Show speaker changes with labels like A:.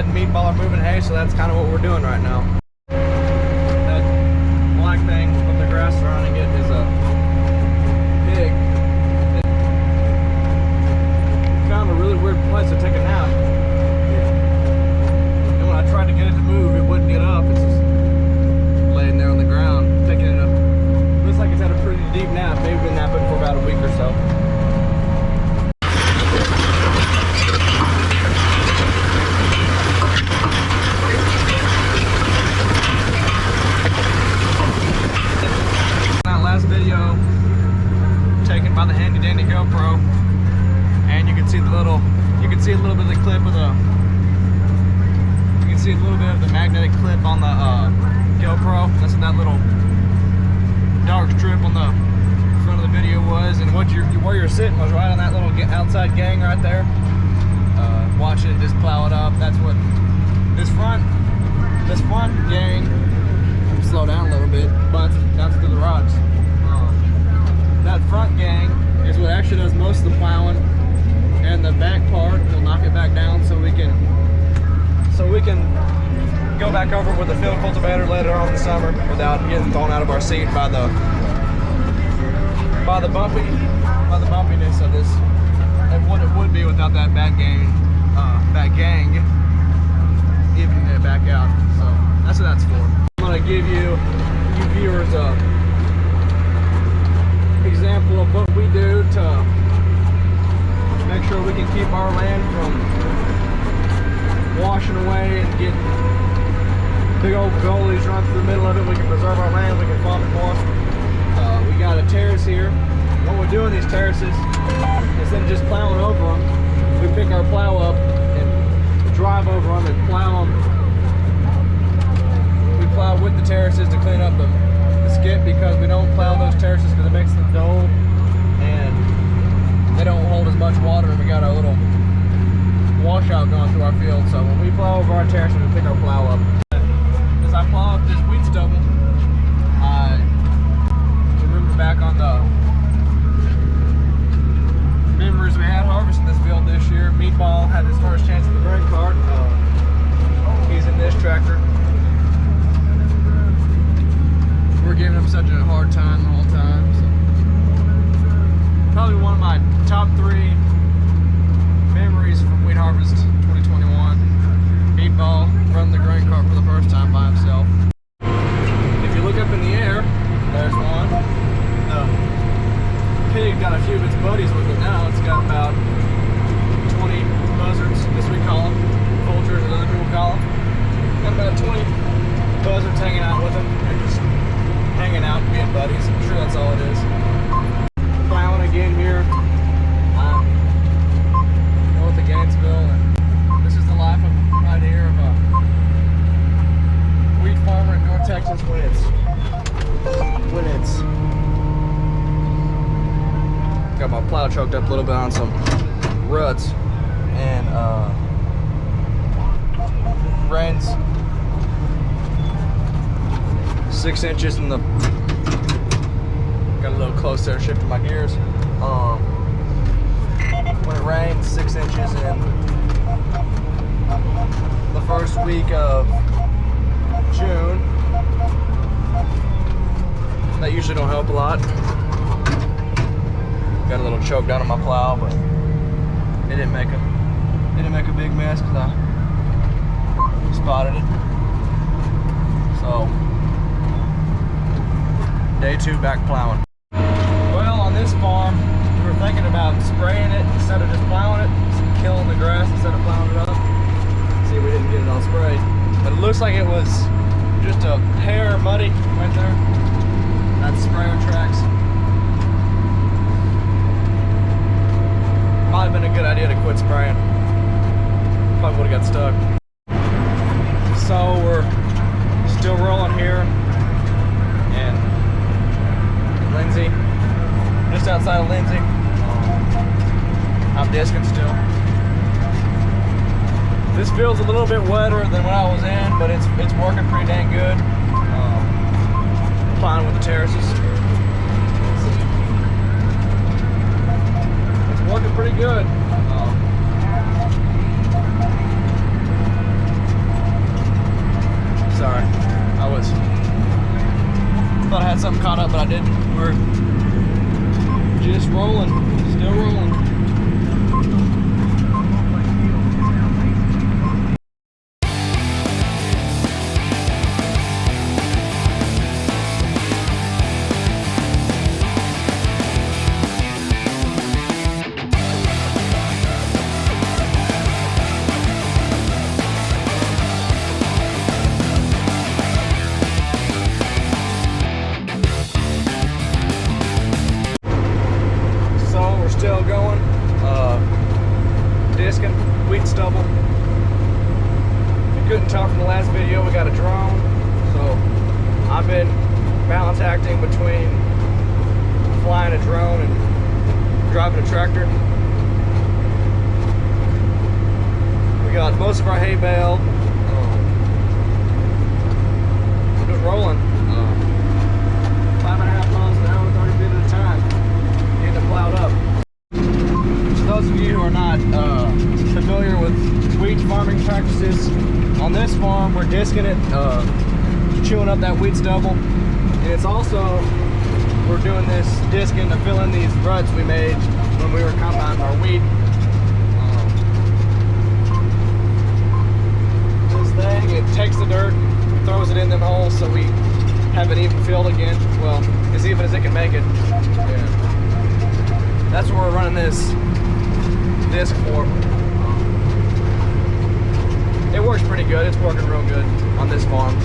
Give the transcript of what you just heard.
A: and Meatball are moving hay, so that's kind of what we're doing right now. That black thing with the grass surrounding it is a pig. It found a really weird place to take a nap. And when I tried to get it to move, it wouldn't get up. It's just laying there on the ground, taking it up. Looks like it's had a pretty deep nap. Maybe been napping for about a week or so. Video taken by the handy dandy GoPro, and you can see a little bit of the clip of the magnetic clip on the GoPro. That's what that little dark strip on the front of the video was, and where you're sitting was right on that little outside gang right there, watching it just plow it up. That's what this front gang, slow down a little bit, but that's through the rocks. That front gang is what actually does most of the plowing, and the back part will knock it back down so we can go back over with the field cultivator later on in the summer without getting thrown out of our seat by the bumpiness of this, and what it would be without that back gang evening it back out. So that's what that's for. I'm gonna give you viewers a example of what we do to make sure we can keep our land from washing away and getting big old gullies run through the middle of it. We can preserve our land, we can farm it more. We got a terrace here. What we're doing these terraces, instead of just plowing over them, we pick our plow up and drive over them and plow them. We plow with the terraces to clean up the skip, because we don't plow those terraces because it makes them dull and they don't hold as much water, and we got a little washout going through our field. So when we plow over our terraces, we pick our plow up. As I plow up this wheat stubble, I remember back on the memories we had harvesting this field this year. Meatball had his first chance at the grain cart. He's in this tractor. We're giving him such a hard time the whole time. So probably one of my top 3 memories from wheat harvest 2021. Meatball running the grain cart for the first time by himself. If you look up in the air, there's one. The pig got a few of its buddies with it now. It's got about 20 buzzards, as we call them. Vultures, as other people call them. Got about 20 buzzards hanging out with him. They're just hanging out and being buddies. I'm sure that's all it is. Plowing again here. North of Gainesville, and this is the life of right here of a wheat farmer in North Texas when it's got my plow choked up a little bit on some ruts, and rains 6 inches in the, got a little close there, shifting my gears. When it rains 6 inches in the first week of June, that usually don't help a lot. Got a little choke down on my plow, but it didn't make a big mess because I spotted it. So day 2 back plowing. Well, on this farm, we were thinking about spraying it instead of just plowing it, killing the grass instead of plowing it up. See, we didn't get it all sprayed, but it looks like it was just a hair muddy right there. That's sprayer tracks. Might have been a good idea to quit spraying. Probably would have got stuck. So we're still rolling here in Lindsay, just outside of Lindsay. I'm disking still. This field's a little bit wetter than what I was in, but it's working pretty dang good. Plowing with the terraces. It's working pretty good. had something caught up, but I didn't. We're just rolling, still rolling. Still going, discing, wheat stubble. You couldn't tell from the last video, we got a drone, so I've been balance acting between flying a drone and driving a tractor. We got most of our hay baled. We're just rolling. 5.5 miles an hour, 30 feet at a time. Getting it plowed up. Those of you who are not familiar with wheat farming practices, on this farm we're disking it, chewing up that wheat stubble, and it's also, we're doing this disking to fill in these ruts we made when we were combining our wheat. This thing, it takes the dirt, throws it in them holes so we have it even filled again. Well, as even as it can make it. Yeah. That's where we're running this disc for. It works pretty good. It's working real good on this farm.